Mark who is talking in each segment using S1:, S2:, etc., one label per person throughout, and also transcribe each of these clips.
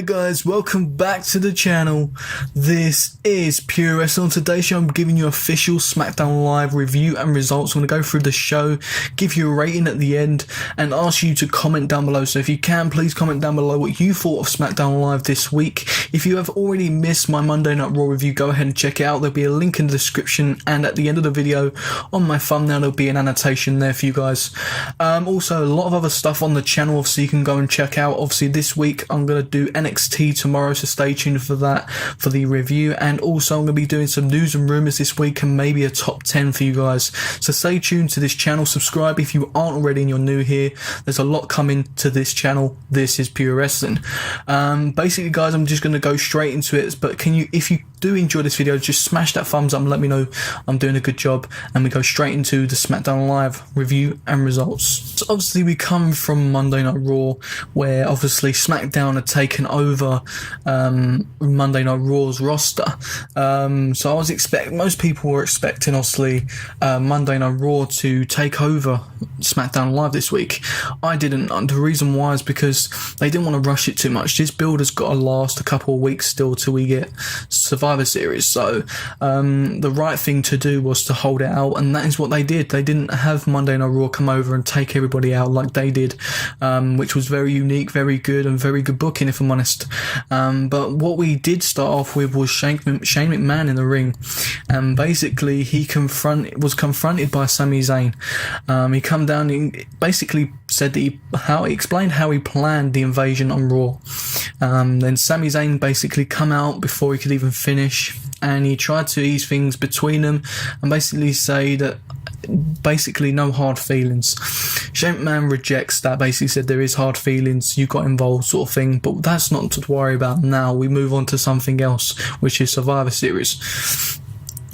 S1: guys, welcome back to the channel. This is Pure Wrestling. On today's show I'm giving you official SmackDown Live review and results. I'm going to go through the show, give you a rating at the end, and ask you to comment down below. So if you can, please comment down below what you thought of SmackDown Live this week. If you have already missed my Monday Night Raw review, go ahead and check it out. There'll be a link in the description, and at the end of the video on my thumbnail there'll be an annotation there for you guys. Also a lot of other stuff on the channel obviously you can go and check out. Obviously this week I'm going to do NXT tomorrow, so stay tuned for that, for the review, and also I'm going to be doing some news and rumours this week and maybe a top 10 for you guys. So stay tuned to this channel, subscribe if you aren't already and you're new here. There's a lot coming to this channel. This is Pure Wrestling. Basically guys, I'm just going to go straight into it, but if you do enjoy this video, just smash that thumbs up and let me know I'm doing a good job, and we go straight into the SmackDown Live review and results. So obviously we come from Monday Night Raw, where obviously SmackDown had taken over Monday Night Raw's roster. So I was most people were expecting obviously Monday Night Raw to take over SmackDown Live this week. I didn't. The reason why is because they didn't want to rush it too much. This build has got to last a couple of weeks still till we get Survivor Series, so the right thing to do was to hold it out, and that is what they did. They didn't have Monday Night Raw come over and take everybody out like they did, which was very unique, very good, and very good booking if I'm honest. But what we did start off with was Shane McMahon in the ring, and basically he was confronted by Sami Zayn. He come down and basically said that he explained how he planned the invasion on Raw. Then Sami Zayn basically come out before he could even finish, and he tried to ease things between them and basically say that basically no hard feelings. Shane McMahon rejects that, basically said there is hard feelings, you got involved sort of thing, but that's not to worry about now. We move on to something else, which is Survivor Series.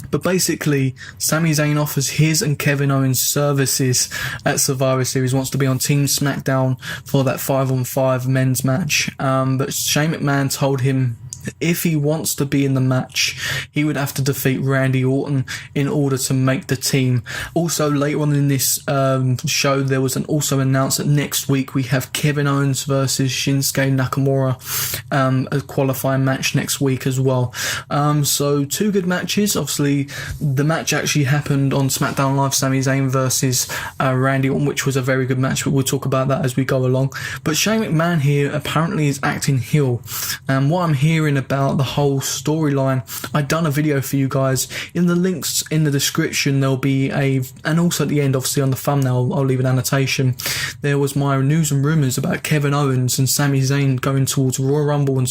S1: But basically, Sami Zayn offers his and Kevin Owens' services at Survivor Series, wants to be on Team SmackDown for that 5-on-5 men's match. But Shane McMahon told him if he wants to be in the match, he would have to defeat Randy Orton in order to make the team. Also, later on in this show, there was also announced that next week we have Kevin Owens versus Shinsuke Nakamura, a qualifying match next week as well. So two good matches. Obviously, the match actually happened on SmackDown Live, Sami Zayn versus Randy Orton, which was a very good match, but we'll talk about that as we go along. But Shane McMahon here apparently is acting heel. What I'm hearing about the whole storyline, I've done a video for you guys. In the links in the description there'll be and also at the end obviously on the thumbnail I'll leave an annotation. There was my news and rumours about Kevin Owens and Sami Zayn going towards Royal Rumble and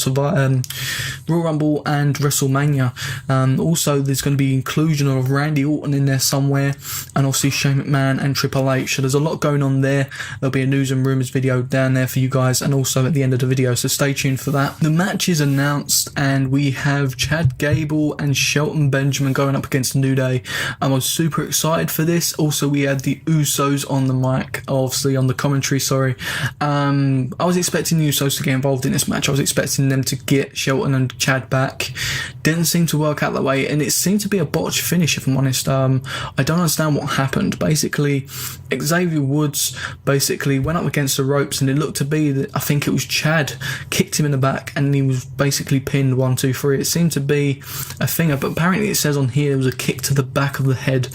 S1: Royal Rumble and WrestleMania. Also there's going to be inclusion of Randy Orton in there somewhere, and obviously Shane McMahon and Triple H. So there's a lot going on there. There'll be a news and rumours video down there for you guys, and also at the end of the video, so stay tuned for that. The match is announced, and we have Chad Gable and Shelton Benjamin going up against New Day. I was super excited for this. Also, we had the Usos on the mic, obviously on the commentary, sorry. I was expecting the Usos to get involved in this match. I was expecting them to get Shelton and Chad back. Didn't seem to work out that way, and it seemed to be a botched finish if I'm honest. I don't understand what happened. Basically, Xavier Woods basically went up against the ropes, and it looked to be that I think it was Chad kicked him in the back, and he was basically pinned 1, 2, 3. It seemed to be a finger, but apparently it says on here it was a kick to the back of the head.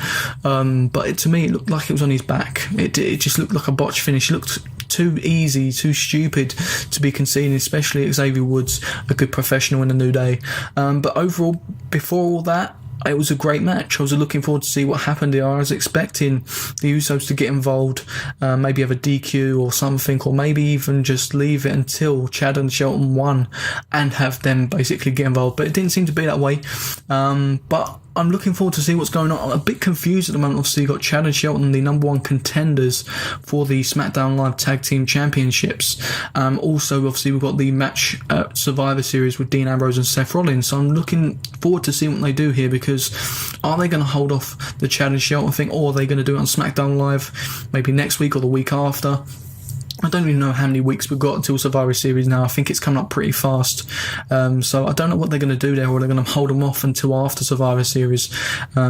S1: But to me it looked like it was on his back. It just looked like a botched finish. It looked too easy, too stupid to be conceded, especially Xavier Woods, a good professional in the New Day. But overall, before all that, it was a great match. I was looking forward to see what happened here. I was expecting the Usos to get involved, maybe have a DQ or something, or maybe even just leave it until Chad and Shelton won and have them basically get involved. But it didn't seem to be that way. But I'm looking forward to see what's going on. I'm a bit confused at the moment. Obviously, you've got Chad and Shelton, the #1 contenders for the SmackDown Live Tag Team Championships. Also, obviously, we've got the match at Survivor Series with Dean Ambrose and Seth Rollins. So I'm looking forward to seeing what they do here, because are they going to hold off the Chad and Shelton thing, or are they going to do it on SmackDown Live maybe next week or the week after? I don't even know how many weeks we've got until Survivor Series now. I think it's coming up pretty fast. So I don't know what they're going to do there, or they're going to hold them off until after Survivor Series.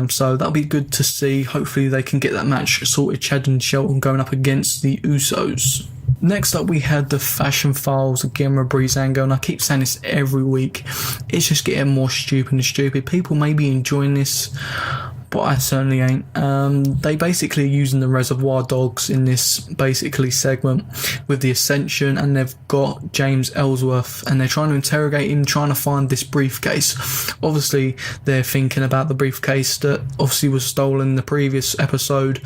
S1: So that'll be good to see. Hopefully they can get that match sorted, Chad and Shelton going up against the Usos. Next up, we had the Fashion Files again with Breezango, and I keep saying this every week. It's just getting more stupid and stupid. People may be enjoying this, but I certainly ain't. They basically are using the Reservoir Dogs in this basically segment with the Ascension, and they've got James Ellsworth, and they're trying to interrogate him, trying to find this briefcase. Obviously, they're thinking about the briefcase that obviously was stolen in the previous episode,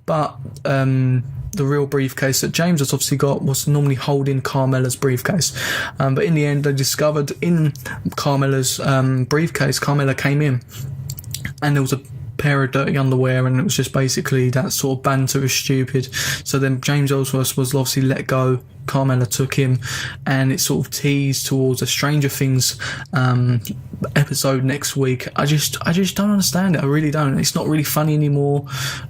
S1: but the real briefcase that James has obviously got was normally holding Carmella's briefcase. But in the end, they discovered in Carmella's briefcase, Carmella came in, and there was a pair of dirty underwear, and it was just basically that sort of banter is stupid. So then James Ellsworth was obviously let go. Carmella took him, and it sort of teased towards a Stranger Things episode next week. I just don't understand it. I really don't. It's not really funny anymore.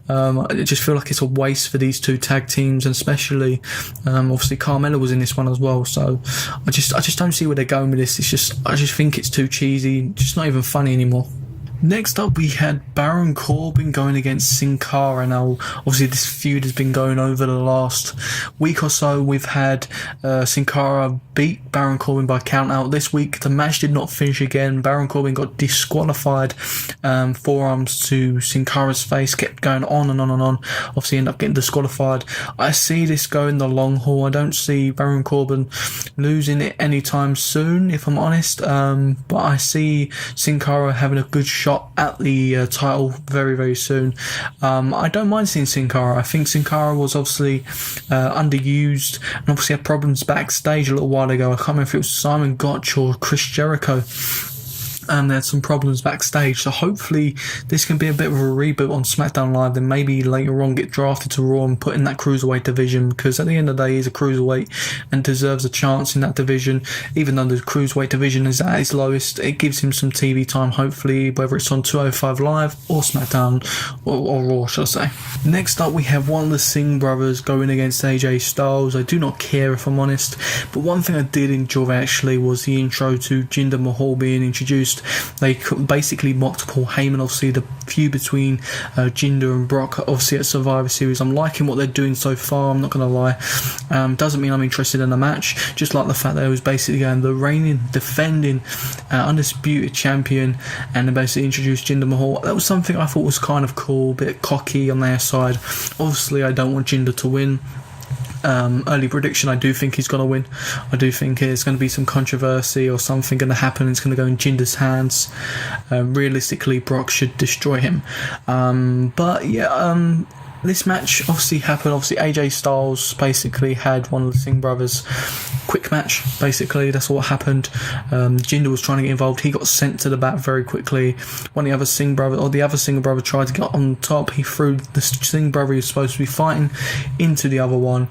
S1: I just feel like it's a waste for these two tag teams, and especially obviously Carmella was in this one as well. So I just don't see where they're going with this. I just think it's too cheesy. Just not even funny anymore. Next up, we had Baron Corbin going against Sin Cara. Now, obviously, this feud has been going over the last week or so. We've had Sin Cara beat Baron Corbin by count out. This week, the match did not finish again. Baron Corbin got disqualified. Forearms to Sin Cara's face, kept going on and on and on. Obviously, ended up getting disqualified. I see this going the long haul. I don't see Baron Corbin losing it anytime soon, if I'm honest. But I see Sin Cara having a good shot at the title very, very soon. I don't mind seeing Sin Cara. I think Sin Cara was obviously underused, and obviously had problems backstage a little while ago. I can't remember if it was Simon Gotch or Chris Jericho. They had some problems backstage, so hopefully this can be a bit of a reboot on SmackDown Live. Then maybe later on get drafted to Raw and put in that cruiserweight division, because at the end of the day he's a cruiserweight and deserves a chance in that division. Even though the cruiserweight division is at its lowest, it gives him some TV time, hopefully, whether it's on 205 Live or SmackDown or Raw, shall I say. Next up, we have one of the Singh brothers going against AJ Styles. I do not care, if I'm honest, but one thing I did enjoy actually was the intro to Jinder Mahal being introduced. They basically mocked Paul Heyman, obviously the feud between Jinder and Brock, obviously at Survivor Series. I'm liking what they're doing so far, I'm not going to lie. Doesn't mean I'm interested in the match, just like the fact that it was basically going the reigning, defending, undisputed champion, and they basically introduced Jinder Mahal. That was something I thought was kind of cool, a bit cocky on their side. Obviously I don't want Jinder to win. Early prediction, I do think he's going to win. I do think there's going to be some controversy or something going to happen. It's going to go in Jinder's hands. Realistically, Brock should destroy him. But yeah, this match obviously happened. Obviously, AJ Styles basically had one of the Singh brothers. Quick match, basically, that's what happened. Jinder was trying to get involved. He got sent to the back very quickly. One of the other Singh brother, or the other Singh brother, tried to get on top. He threw the Singh brother he was supposed to be fighting into the other one,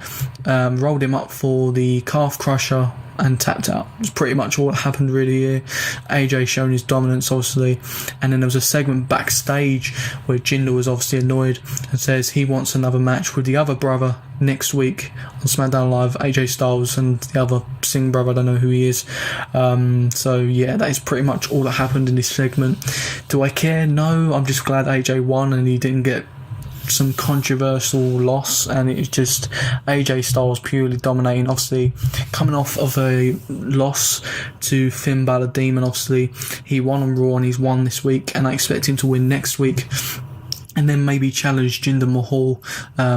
S1: rolled him up for the calf crusher, and tapped out. It's pretty much all that happened really here. AJ showing his dominance, obviously, and then there was a segment backstage where Jinder was obviously annoyed and says he wants another match with the other brother next week on SmackDown Live, AJ Styles, and the other Singh brother, I don't know who he is. So yeah, that is pretty much all that happened in this segment. Do I care? No, I'm just glad AJ won and he didn't get some controversial loss, and it's just AJ Styles purely dominating, obviously coming off of a loss to Finn Balor Demon. Obviously he won on Raw and he's won this week, and I expect him to win next week, and then maybe challenge Jinder Mahal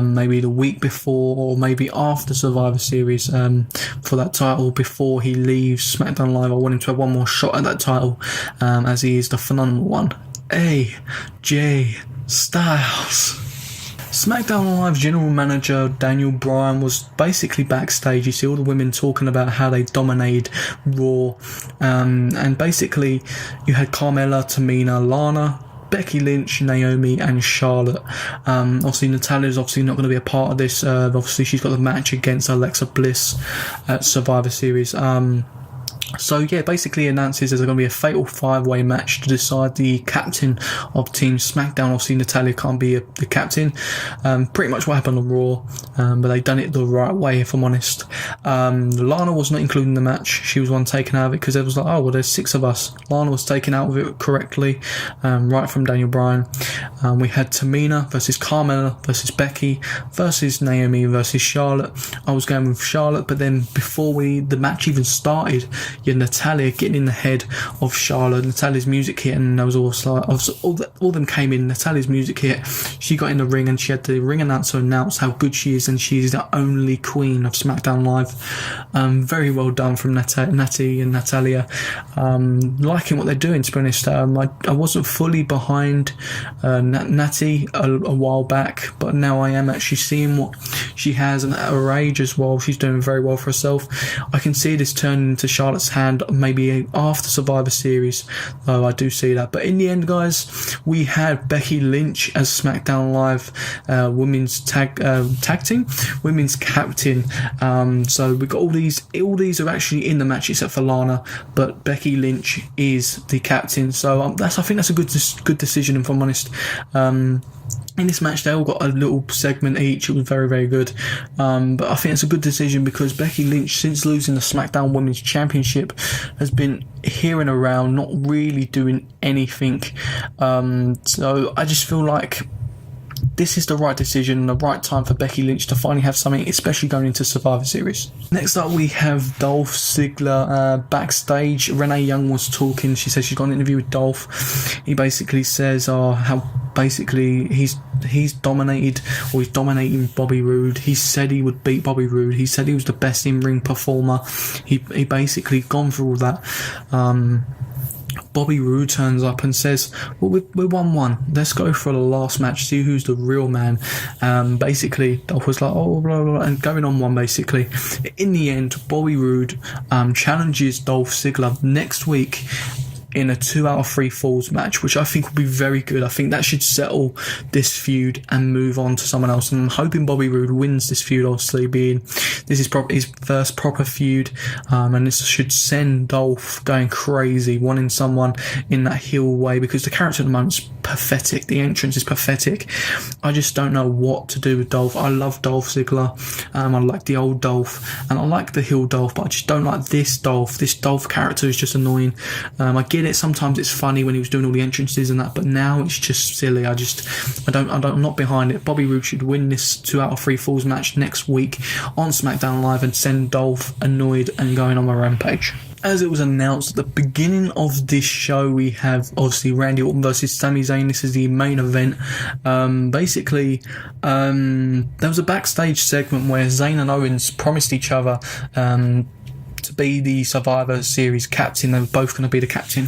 S1: maybe the week before or maybe after Survivor Series for that title before he leaves SmackDown Live. I want him to have one more shot at that title, as he is the phenomenal one, AJ Styles. SmackDown Live general manager Daniel Bryan was basically backstage. You see all the women talking about how they dominated Raw, and basically you had Carmella, Tamina, Lana, Becky Lynch, Naomi and Charlotte. Obviously Natalia's obviously not going to be a part of this. Obviously she's got the match against Alexa Bliss at Survivor Series. So yeah, basically announces there's going to be a fatal 5-way match to decide the captain of Team SmackDown. Obviously Natalya can't be the captain. Pretty much what happened on Raw, but they done it the right way, if I'm honest. Lana was not included in the match. She was one taken out of it because it was like, oh well, there's 6 of us. Lana was taken out of it correctly, right from Daniel Bryan. We had Tamina versus Carmella versus Becky versus Naomi versus Charlotte. I was going with Charlotte, but then before the match even started, you had Natalya getting in the head of Charlotte. Natalya's music hit, and there was also all them came in. Natalya's music hit. She got in the ring, and she had the ring announcer announce how good she is, and she's the only queen of SmackDown Live. Very well done from Natty and Natalya. Liking what they're doing, to be honest. I wasn't fully behind Natty a while back, but now I am actually seeing what she has, and at her age as well, she's doing very well for herself. I can see this turning into Charlotte's hand maybe after Survivor Series, though I do see that. But in the end, guys, we had Becky Lynch as SmackDown Live women's tag team, women's captain. So we got all these are actually in the match except for Lana, but Becky Lynch is the captain. So I think that's a good decision, if I'm honest. In this match, they all got a little segment each. It was very, very good. But I think it's a good decision because Becky Lynch, since losing the SmackDown Women's Championship, has been here and around, not really doing anything. So I just feel like this is the right decision and the right time for Becky Lynch to finally have something, especially going into Survivor Series. Next up, we have Dolph Ziggler backstage. Renee Young was talking. She said she's got an interview with Dolph. He basically says how basically he's dominated, or he's dominating Bobby Roode. He said he would beat Bobby Roode. He said he was the best in-ring performer. He basically gone through all that. Bobby Roode turns up and says, well, we're 1-1. Let's go for the last match, see who's the real man. Basically, Dolph was like, oh, blah, blah, blah, and going on one, basically. In the end, Bobby Roode challenges Dolph Ziggler next week in a 2 out of 3 falls match, which I think will be very good. I think that should settle this feud and move on to someone else. And I'm hoping Bobby Roode wins this feud, obviously, being this is his first proper feud, and this should send Dolph going crazy, wanting someone in that heel way, because the character at the moment is pathetic. The entrance is pathetic. I just don't know what to do with Dolph. I love Dolph Ziggler. I like the old Dolph, and I like the heel Dolph, but I just don't like this Dolph. This Dolph character is just annoying. I get it, sometimes it's funny when he was doing all the entrances and that, but now it's just silly. I'm not behind it. Bobby Roode should win this 2 out of 3 falls match next week on SmackDown Live and send Dolph annoyed and going on a rampage. As it was announced at the beginning of this show, we have obviously Randy Orton versus Sami Zayn. This is the main event. Basically, there was a backstage segment where Zayn and Owens promised each other to be the Survivor Series captain. They were both going to be the captain.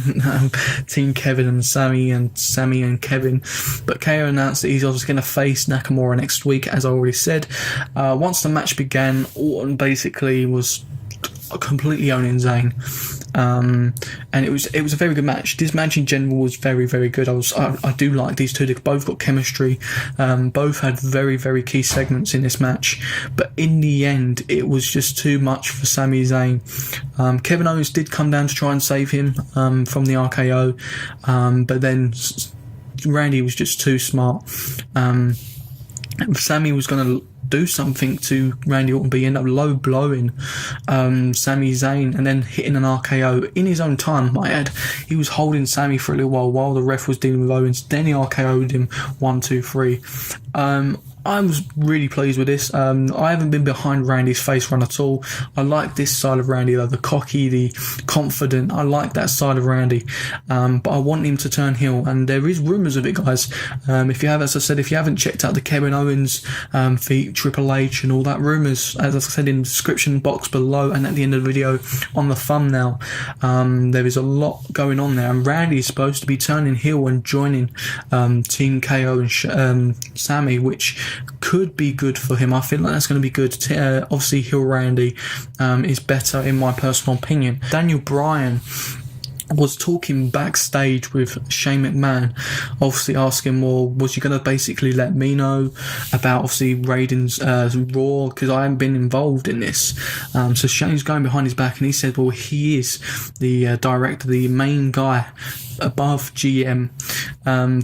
S1: Team Kevin and Sami and Kevin. But KO announced that he's obviously going to face Nakamura next week, as I already said. Once the match began, Orton basically was completely owning Zayn. And it was a very good match. This match in general was very, very good. I do like these two. They've both got chemistry. Both had very, very key segments in this match. But in the end, it was just too much for Sami Zayn. Kevin Owens did come down to try and save him from the RKO. But then Randy was just too smart. Sami was going to do something to Randy Orton, but he ended up low blowing Sami Zayn and then hitting an RKO in his own time, might add. He was holding Sami for a little while the ref was dealing with Owens. Then he RKO'd him 1, 2, 3. I was really pleased with this. I haven't been behind Randy's face run at all. I like this side of Randy, though, the cocky, the confident. I like that side of Randy, but I want him to turn heel, and there is rumours of it, guys. If you have, as I said, if you haven't checked out the Kevin Owens feat, Triple H and all that, rumours, as I said in the description box below and at the end of the video on the thumbnail, there is a lot going on there, and Randy is supposed to be turning heel and joining Team KO and Sami, which could be good for him. I feel like that's going to be good. Obviously, heel Randy is better in my personal opinion. Daniel Bryan was talking backstage with Shane McMahon, obviously asking, well, was you going to basically let me know about obviously Raiden's Raw, because I haven't been involved in this. So Shane's going behind his back and he said, well, he is the director, the main guy above GM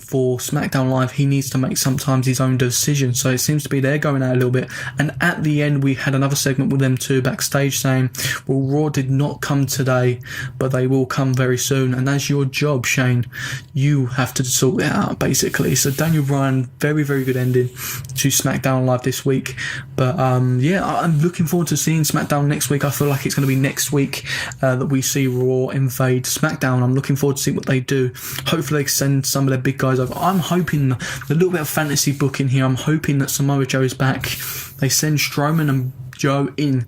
S1: for SmackDown Live. He needs to make sometimes his own decisions. So it seems to be they're going out a little bit. And at the end, we had another segment with them too backstage saying, well, Raw did not come today, but they will come very soon. And that's your job, Shane. You have to sort it out, basically. So Daniel Bryan, very, very good ending to SmackDown Live this week. But yeah, I'm looking forward to seeing SmackDown next week. I feel like it's going to be next week that we see Raw invade SmackDown. I'm looking forward to see what they do. Hopefully they send some of their big guys over. I'm hoping a little bit of fantasy booking here. I'm hoping that Samoa Joe is back. They send Strowman and Joe in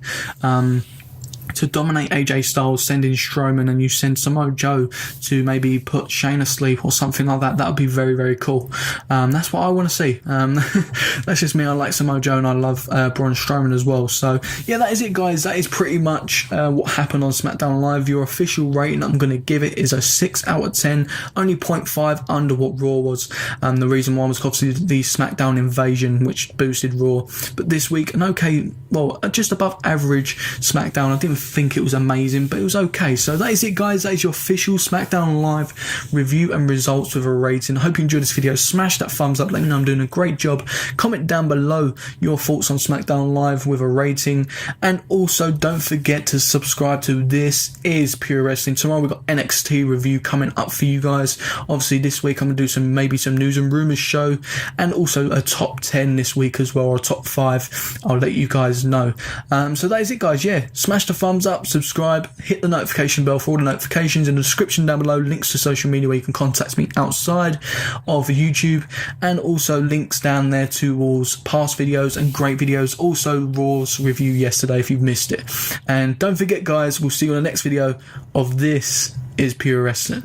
S1: to dominate AJ Styles, send in Strowman, and you send Samoa Joe to maybe put Shane asleep or something like that. That would be very, very cool. That's what I want to see. That's just me. I like Samoa Joe and I love Braun Strowman as well. So yeah, that is it, guys. That is pretty much what happened on SmackDown Live. Your official rating I'm going to give it is a 6 out of 10, only 0.5 under what Raw was. The reason why was obviously the SmackDown invasion, which boosted Raw. But this week, an okay, well, just above average SmackDown. I didn't think it was amazing, but it was okay. So that is it, guys. That is your official SmackDown Live review and results with a rating. I hope you enjoyed this video. Smash that thumbs up, let me know I'm doing a great job. Comment down below your thoughts on SmackDown Live with a rating, and also don't forget to subscribe to This Is Pure Wrestling. Tomorrow we've got NXT review coming up for you guys. Obviously this week I'm going to do maybe some news and rumours show, and also a top 10 this week as well, or a top 5. I'll let you guys know. So that is it, guys. Yeah, smash the thumbs up, subscribe, hit the notification bell for all the notifications. In the description down below, links to social media where you can contact me outside of YouTube, and also links down there towards past videos and great videos, also Raw's review yesterday if you've missed it. And don't forget, guys, we'll see you on the next video of This Is Pure Wrestling.